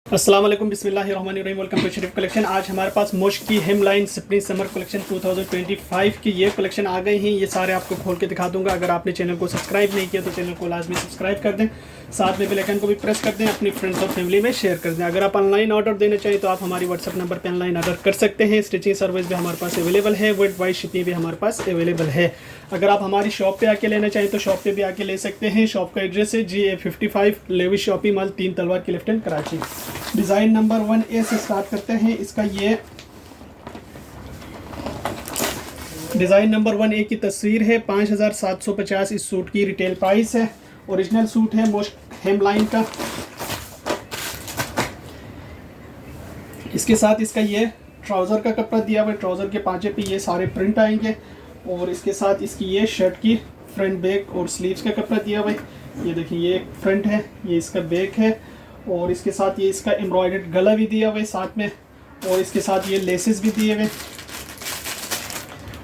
अस्सलाम वालेकुम बिस्मिल्लाहिर्रहमानिर्रहीम। Welcome to Sharif collection. आज हमारे पास मुश्क की हेमलाइन स्प्रिंग समर कलेक्शन 2025 की ये कलेक्शन आ गई हैं। ये सारे आपको खोल के दिखा दूंगा। अगर आपने चैनल को सब्सक्राइब नहीं किया तो चैनल को लाजमी सब्सक्राइब कर दें, साथ में बेल आइकन को भी प्रेस कर दें, अपनी फ्रेंड्स और फैमिली में शेयर कर दें। अगर आप ऑनलाइन ऑर्डर देना चाहिए तो आप हमारी व्हाट्सअप नंबर पर ऑनलाइन ऑर्डर कर सकते हैं। स्टिचिंग सर्विस भी हमारे पास अवेलेबल है, वर्ल्ड वाइड शिपिंग भी हमारे पास अवेलेबल है। अगर आप हमारी शॉप पे आके लेना चाहें तो शॉप पे भी आके ले सकते हैं। शॉप का एड्रेस है GA55 लेविश शॉपिंग मॉल 3 तलवार की left hand Karachi. Design number 1A से स्टार्ट करते हैं। इसका ये डिज़ाइन नंबर 1A की तस्वीर है। 5750 इस सूट की रिटेल प्राइस है। ओरिजिनल सूट है मुश्क हेमलाइन का। इसके साथ इसका ये ट्राउज़र का कपड़ा दिया हुआ है। ट्राउज़र के पांचे पे ये सारे प्रिंट आएंगे और इसके साथ इसकी ये शर्ट की फ्रंट बैक और स्लीव्स का कपड़ा दिया हुआ है। ये देखिए, ये फ्रंट है, ये इसका बैक है और इसके साथ ये इसका एम्ब्रॉयडर्ड गला भी दिया हुआ है साथ में, और इसके साथ ये लेसेस भी दिए हुए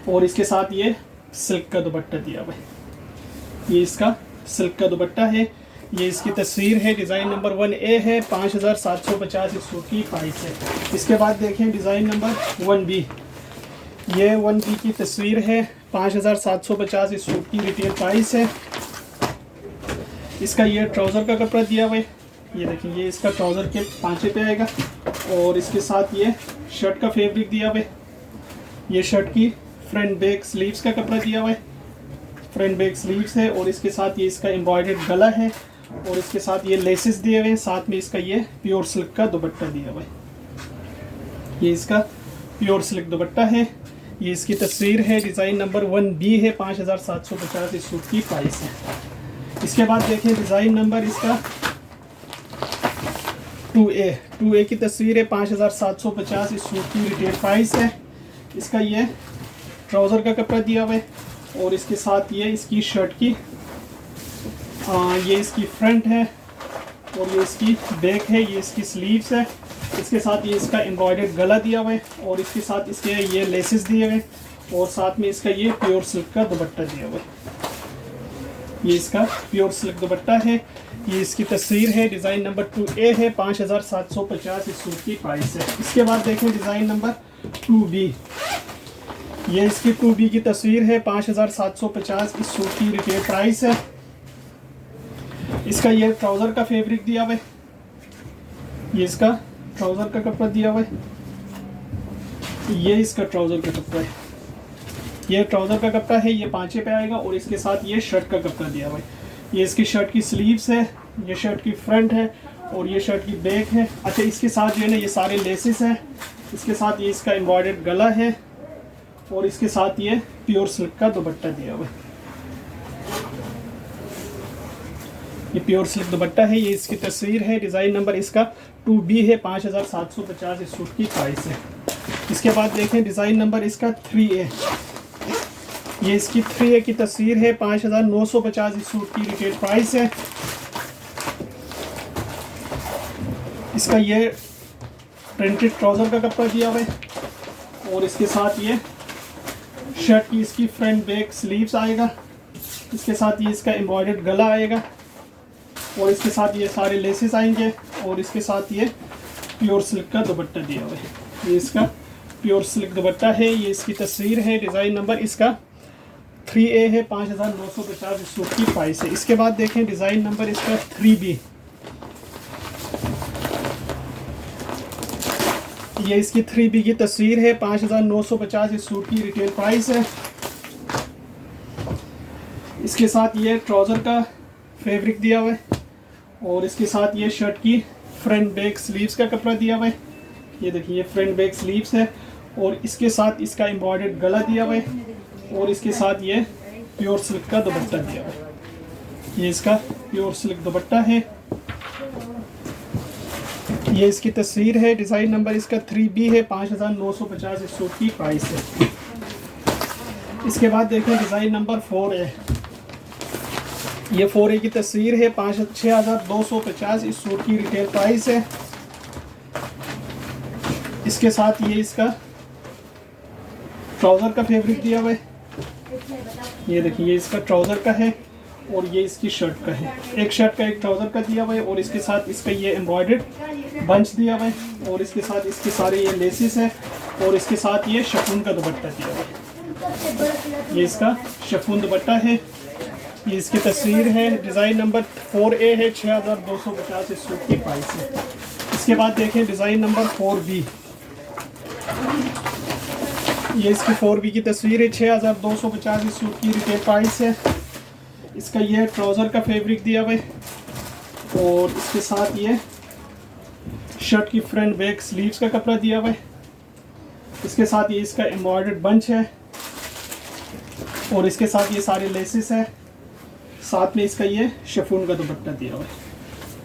और इसके साथ ये सिल्क का दुपट्टा दिया हुआ है। ये इसका सिल्क का दुपट्टा है। ये इसकी तस्वीर है। डिज़ाइन नंबर 1A है। 5750 इस सूट की प्राइस है। इसके बाद देखें डिज़ाइन नंबर 1B। ये 1B की तस्वीर है। 5750 इस सूट की रिटेल प्राइस है। इसका ये ट्राउज़र का कपड़ा दिया हुआ है। ये देखिए, ये इसका ट्राउज़र के पांचे पे आएगा और इसके साथ ये शर्ट का फैब्रिक दिया हुआ है। ये शर्ट की फ्रंट बैक स्लीव्स का कपड़ा दिया हुआ है। फ्रंट बैक स्लीव्स है और इसके साथ ये इसका एम्ब्रॉयडर्ड गला है और इसके साथ ये लेसेस दिए हुए हैं। साथ में इसका ये प्योर सिल्क का दुपट्टा दिया हुआ है। ये इसका प्योर सिल्क दुपट्टा है। ये इसकी तस्वीर है। डिज़ाइन नंबर 1B है। 5750 इस सूट की प्राइस है। इसके बाद देखें डिज़ाइन नंबर इसका 2A की तस्वीर है। 5750 इस सूट की रिटेल प्राइस है। इसका ये ट्राउज़र का कपड़ा दिया हुआ है और इसके साथ ये इसकी शर्ट की ये इसकी फ्रंट है और ये इसकी बैक है। ये इसकी स्लीव्स है। इसके साथ ये इसका एम्ब्रॉयडर्ड गला दिया हुआ है और इसके साथ इसके ये लेसेस दिए हुए और साथ में इसका ये प्योर सिल्क का दुपट्टा दिया हुआ है। ये इसका प्योर सिल्क दुपट्टा है। ये इसकी तस्वीर है। डिज़ाइन नंबर 2A है। 5750 इस सूट की प्राइस है। इसके बाद देखें डिज़ाइन नंबर 2B। ये इसकी 2B की तस्वीर है। 5750 इस सूट की रिटेल प्राइस है। इसका ये ट्राउज़र का फैब्रिक दिया हुआ है। ये इसका ट्राउज़र का कपड़ा दिया हुआ है। ये इसका ट्राउज़र का कपड़ा है। ये ट्राउज़र का कपड़ा है। ये पांचे पे आएगा और इसके साथ ये शर्ट का कपड़ा दिया हुआ है। ये इसकी शर्ट की स्लीव्स है। ये शर्ट की फ्रंट है और ये शर्ट की बैक है। अच्छा, इसके साथ जो है ना ये सारे लेसेस हैं। इसके साथ ये इसका एम्ब्रॉयडर्ड गला है और इसके साथ ये प्योर सिल्क का दुपट्टा दिया हुआ है। ये प्योर सिल्क दुपट्टा है। ये इसकी तस्वीर है। डिज़ाइन नंबर इसका 2B है। 5750 इस सूट की प्राइस है। इसके बाद देखें डिज़ाइन नंबर इसका 3A। ये इसकी 3A की तस्वीर है। 5950 इस सूट की रिटेल प्राइस है। इसका ये प्रिंटेड ट्राउज़र का कपड़ा दिया हुआ है और इसके साथ ये शर्ट की इसकी फ्रंट बैक स्लीव्स आएगा। इसके साथ ये इसका एम्ब्रॉयडर्ड गला आएगा और इसके साथ ये सारे लेसेस आएंगे और इसके साथ ये प्योर सिल्क का दुपट्टा दिया हुआ है। ये इसका प्योर सिल्क दुपट्टा है। ये इसकी तस्वीर है। डिज़ाइन नंबर इसका 3A है। 5950 इस सूट की प्राइस है। इसके बाद देखें डिज़ाइन नंबर इसका 3B। ये इसकी 3B की तस्वीर है। 5950 इस सूट की रिटेल प्राइस है। इसके साथ ये ट्राउज़र का फैब्रिक दिया हुआ है और इसके साथ ये शर्ट की फ्रंट बैक स्लीव्स का कपड़ा दिया हुआ है। ये देखिए, ये फ्रंट बैक स्लीव्स है और इसके साथ इसका एम्ब्रॉयडर्ड गला दिया हुआ है और इसके साथ ये प्योर सिल्क का दुपट्टा दिया हुआ है। ये इसका प्योर सिल्क दुपट्टा है। ये इसकी तस्वीर है। डिज़ाइन नंबर इसका 3B है। 5950 इस सूट की प्राइस है। इसके बाद देखें डिज़ाइन नंबर 4A। ये 4A की तस्वीर है। 6250 इस सूट की रिटेल प्राइस है। इसके साथ ये इसका ट्राउज़र का फैब्रिक दिया हुआ है। ये देखिए, ये इसका ट्राउज़र का है और ये इसकी शर्ट का है। एक शर्ट का एक ट्राउज़र का दिया हुआ है और इसके साथ इसका ये एम्ब्रॉयडर्ड बंच दिया हुआ है और इसके साथ इसके सारे ये लेसेस है और इसके साथ ये शिफॉन का दुपट्टा दिया हुआ है। ये इसका शिफॉन दुपट्टा है। ये इसकी तस्वीर है। डिज़ाइन नंबर 4A है। 6250 इस सूट की प्राइस है। इसके बाद देखें डिज़ाइन नंबर 4B। ये इसकी 4B की तस्वीर है। 6250 इस सूट की रिटेल प्राइस है। इसका ये ट्राउज़र का फैब्रिक दिया हुआ है और इसके साथ ये शर्ट की फ्रंट बैक स्लीव्स का कपड़ा दिया हुआ है। इसके साथ ये इसका एम्ब्रॉयडर्ड बंच है और इसके साथ ये सारे लेसेस है। साथ में इसका ये शिफॉन का दुपट्टा दिया हुआ है।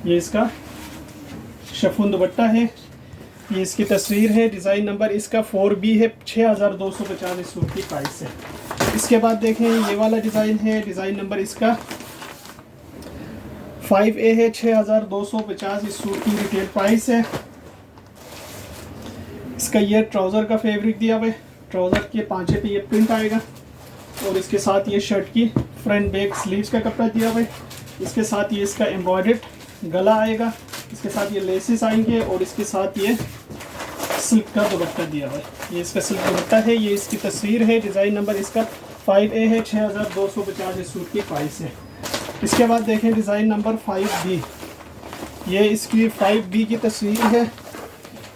ये इसका शिफॉन दुपट्टा है। ये इसकी तस्वीर है। डिज़ाइन नंबर इसका 4B है। 6250 इस सूट की प्राइस है। इसके बाद देखें ये वाला डिज़ाइन है। डिज़ाइन नंबर इसका 5A है। 6250 इस सूट की रिटेल प्राइस है। इसका ये ट्राउज़र का फैब्रिक दिया हुआ है। ट्राउज़र के पांचे पे ये प्रिंट आएगा और इसके साथ ये शर्ट की फ्रंट बैक स्लीव्स का कपड़ा दिया हुआ है। इसके साथ ये इसका एम्ब्रॉयडर्ड गला आएगा। इसके साथ ये लेसेस आएंगे और इसके साथ ये सिल्क का दुपट्टा दिया हुआ है। ये इसका सिल्क दुपट्टा है। ये इसकी तस्वीर है। डिज़ाइन नंबर इसका 5A है। 6250 इस सूट की प्राइस है। इसके बाद देखें डिज़ाइन नंबर 5B। ये इसकी 5B की तस्वीर है।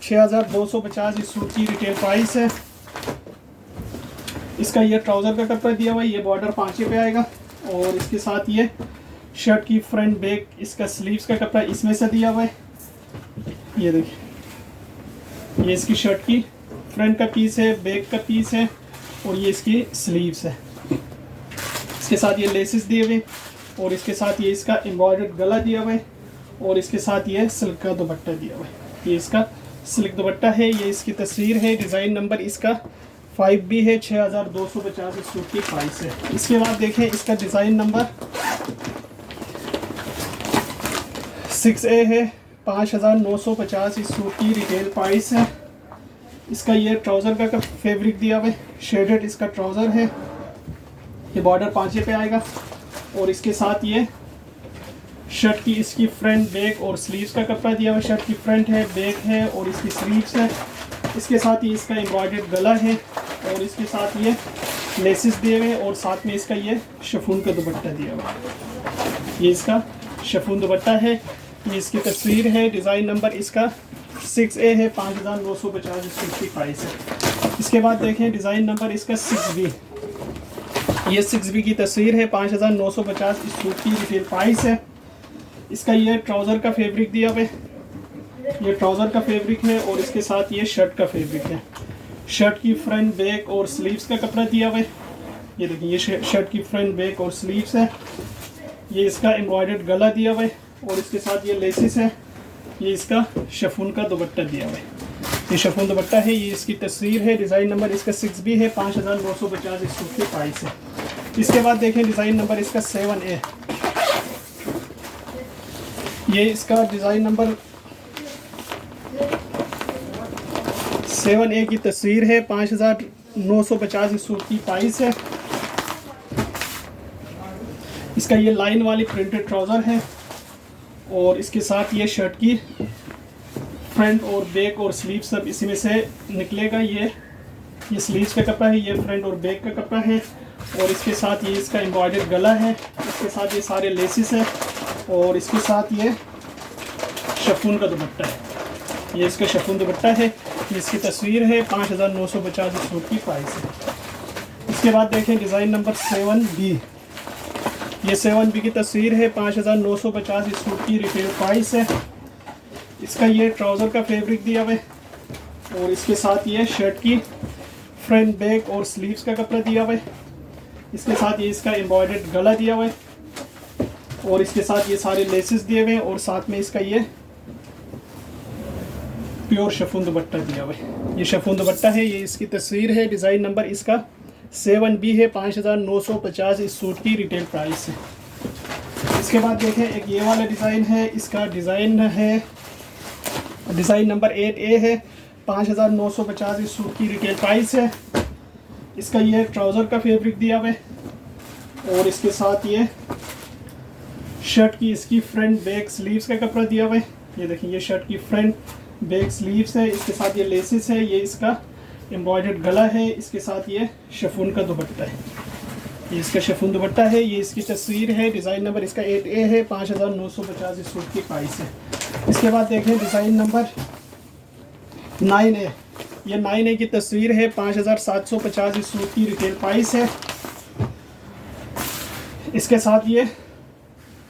6250 इस सूट की रिटेल प्राइस है। इसका ये ट्राउज़र का कपड़ा दिया हुआ है। ये बॉर्डर पांचे पे आएगा और इसके साथ ये शर्ट की फ्रंट बैक इसका स्लीव्स का कपड़ा इसमें से दिया हुआ है। ये देखिए, ये इसकी शर्ट की फ्रंट का पीस है, बैक का पीस है और ये इसकी स्लीव्स है। इसके साथ ये लेसेस दिए हुए और इसके साथ ये इसका एम्ब्रॉयडर्ड गला दिया हुआ है और इसके साथ ये सिल्क का दुपट्टा दिया हुआ है। ये इसका सिल्क दुपट्टा है। ये इसकी तस्वीर है। डिज़ाइन नंबर इसका 5B है। 6250 इस सूट की प्राइस है। इसके बाद देखें इसका डिज़ाइन नंबर 6A है। 5950 इस सूट की रिटेल प्राइस है। इसका ये ट्राउज़र का फैब्रिक दिया हुआ है। शेडेड इसका ट्राउज़र है। ये बॉर्डर पांचे पे आएगा और इसके साथ ये शर्ट की इसकी फ्रंट बैक और स्लीव्स का कपड़ा दिया हुआ है। शर्ट की फ्रंट है, बैक है और इसकी स्लीव्स है। इसके साथ ही इसका एम्ब्रॉयडर्ड गला है और इसके साथ ये लेसेस दिए हुए और साथ में इसका ये शिफॉन का दुपट्टा दिया हुआ है। ये इसका शिफॉन दुपट्टा है। ये इसकी तस्वीर है। डिज़ाइन नंबर इसका 6A है। 5950 इस सूट की प्राइस है। इसके बाद देखें डिज़ाइन नंबर इसका 6B। ये 6B की तस्वीर है। 5950 इस सूट की रिटेल प्राइस है। इसका ये ट्राउज़र का फैब्रिक दिया हुआ है। ये ट्राउज़र का फैब्रिक है और इसके साथ ये शर्ट का फैब्रिक है। शर्ट की फ्रंट बैक और स्लीव्स का कपड़ा दिया हुआ है। ये देखिए, ये शर्ट की फ्रंट बैक और स्लीव्स है। ये इसका एम्ब्रॉयडर्ड गला दिया हुआ है और इसके साथ ये लेसेस है। ये इसका शिफॉन का दुपट्टा दिया हुआ है। ये शिफॉन दुपट्टा है। ये इसकी तस्वीर है। डिज़ाइन नंबर इसका 6B है। 5950 इस सूट की प्राइस है। इसके बाद देखें डिज़ाइन नंबर इसका 7A। ये इसका डिज़ाइन नंबर 7A की तस्वीर है। 5950 इस सूट की प्राइस है। इसका ये लाइन वाली प्रिंटेड ट्राउज़र है और इसके साथ ये शर्ट की फ्रंट और बैक और स्लीव सब इसी में से निकलेगा। ये स्लीव्स का कपड़ा है। ये फ्रंट और बैक का कपड़ा है और इसके साथ ये इसका एम्ब्रॉयडर्ड गला है। इसके साथ ये सारे लेसेस है और इसके साथ ये शिफॉन का दुपट्टा है। ये इसका शिफॉन दुपट्टा है। इसकी तस्वीर है। 5950 इस सूट की प्राइस है। इसके बाद देखें डिज़ाइन नंबर 7B। ये 7B की तस्वीर है। 5950 इस सूट की रिटेल प्राइस है। इसका ये ट्राउज़र का फैब्रिक दिया हुआ है और इसके साथ ये शर्ट की फ्रंट बैक और स्लीव्स का कपड़ा दिया हुआ है। इसके साथ ये इसका एम्ब्रॉयडर्ड गला दिया हुआ है और इसके साथ ये सारे लेसेस दिए हुए हैं और साथ में इसका ये प्योर शिफॉन दुपट्टा दिया हुआ है। ये शिफॉन दुपट्टा है। ये इसकी तस्वीर है। डिज़ाइन नंबर इसका 7B है। 5950 इस सूट की रिटेल प्राइस है। इसके बाद देखें एक ये वाला डिज़ाइन है। इसका डिज़ाइन है, डिज़ाइन नंबर 8A है। 5950 इस सूट की रिटेल प्राइस है। इसका ये ट्राउज़र का फैब्रिक दिया हुआ है और इसके साथ ये शर्ट की इसकी फ्रंट बैक स्लीव्स का कपड़ा दिया हुआ है। ये देखिए ये शर्ट की फ्रंट बैक स्लीव्स है, इसके साथ ये लेसिस है, ये इसका एम्ब्रॉयडर्ड गला है, इसके साथ ये शिफॉन का दुपट्टा है, ये इसका शिफॉन दुपट्टा है। ये इसकी तस्वीर है, डिज़ाइन नंबर इसका 8A है, 5950 इस सूट की प्राइस है। इसके बाद देखें डिज़ाइन नंबर 9A, ये 9A की तस्वीर है, 5750 इस सूट की रिटेल प्राइस है। इसके साथ ये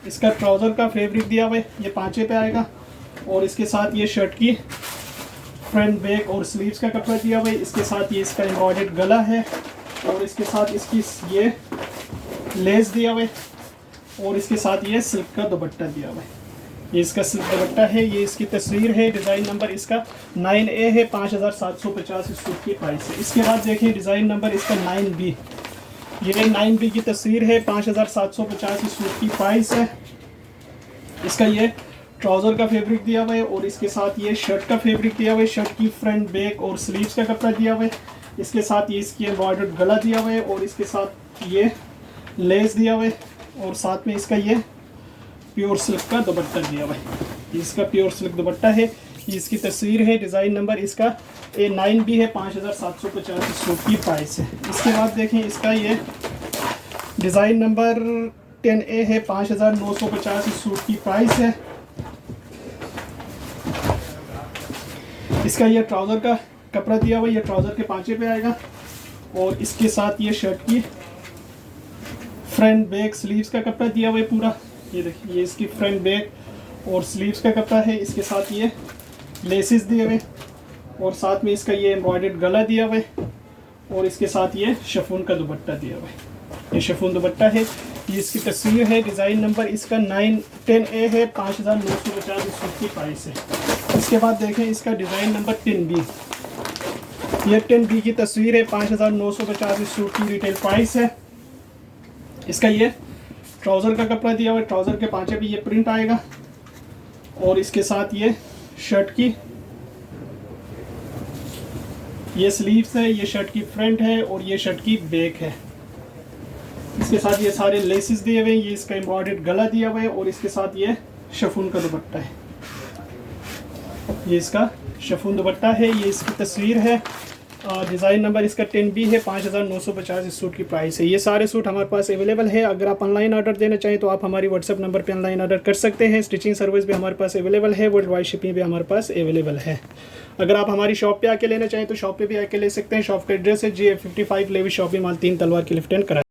इसका ट्राउज़र का फैब्रिक दिया हुआ है, ये 5A पे आएगा, और इसके साथ ये शर्ट की फ्रंट बैक और स्लीव्स का कपड़ा दिया हुआ है। इसके साथ ये इसका एम्ब्रॉयडर्ड गला है, और इसके साथ इसकी ये लेस दिया हुआ है, और इसके साथ ये सिल्क का दुपट्टा दिया हुआ है, ये इसका सिल्क दुपट्टा है। ये इसकी तस्वीर है, डिज़ाइन नंबर इसका 9A है, 5750 इस सूट की प्राइस है। इसके बाद देखिए डिज़ाइन नंबर इसका 9B, ये 9B की तस्वीर है, 5750 इस सूट की प्राइस है। इसका ये ट्राउज़र का फैब्रिक दिया हुआ है, और इसके साथ ये शर्ट का फैब्रिक दिया हुआ है, शर्ट की फ्रंट बैक और स्लीव्स का कपड़ा दिया हुआ है। इसके साथ ये इसकी एम्ब्रॉयडर्ड गला दिया हुआ है, और इसके साथ ये लेस दिया हुआ है, और साथ में इसका ये प्योर सिल्क का दुपट्टा दिया हुआ है, इसका प्योर सिल्क दुपट्टा है। ये इसकी तस्वीर है, डिज़ाइन नंबर इसका 9B है, 5750 इस सूट की प्राइस है। इसके बाद देखें इसका ये डिज़ाइन नंबर 10A है, 5950 इस सूट की प्राइस है। इसका ये ट्राउज़र का कपड़ा दिया हुआ है, ये ट्राउज़र के 5A पे आएगा, और इसके साथ ये शर्ट की फ्रंट बैक स्लीव्स का कपड़ा दिया हुआ है पूरा। ये देखिए ये इसकी फ्रंट बैक और स्लीव्स का कपड़ा है, इसके साथ ये लेसिस दिए हुए, और साथ में इसका ये एम्ब्रॉयडर्ड गला दिया हुआ है, और इसके साथ ये शिफॉन का दुपट्टा दिया हुआ है, ये शिफॉन दुपट्टा है। ये इसकी तस्वीर है, डिज़ाइन नंबर इसका 10A है, 5950 इस सूट की प्राइस है। इसके बाद देखें इसका डिज़ाइन नंबर 10B, ये 10B की तस्वीर है, 5950 इस सूट की रिटेल प्राइस है। इसका ये ट्राउज़र का कपड़ा दिया हुआ है, ट्राउज़र के 5A पे ये प्रिंट आएगा, और इसके साथ ये शर्ट की ये स्लीव्स है, ये शर्ट की फ्रंट है, और ये शर्ट की बैक है। इसके साथ ये सारे लेसेस दिए हुए हैं, ये इसका एम्ब्रॉयडर्ड गला दिया हुआ है, और इसके साथ ये शिफॉन का दुपट्टा है, ये इसका शिफॉन दुपट्टा है। ये इसकी तस्वीर है, डिज़ाइन नंबर इसका 10B है, 5950 इस सूट की प्राइस है। ये सारे सूट हमारे पास अवेलेबल है। अगर आप ऑनलाइन ऑर्डर देना चाहें तो आप हमारी व्हाट्सएप नंबर पे ऑनलाइन ऑर्डर कर सकते हैं। स्टिचिंग सर्विस भी हमारे पास अवेलेबल है, वर्ल्ड वाइड शिपिंग भी हमारे पास अवेलेबल है। अगर आप हमारी शॉप पे आके लेना चाहें तो शॉप पे भी आके ले सकते हैं। शॉप का एड्रेस है G55 लेवी शॉपिंग मॉल 3 तलवार की लेफ्ट हैंड करा।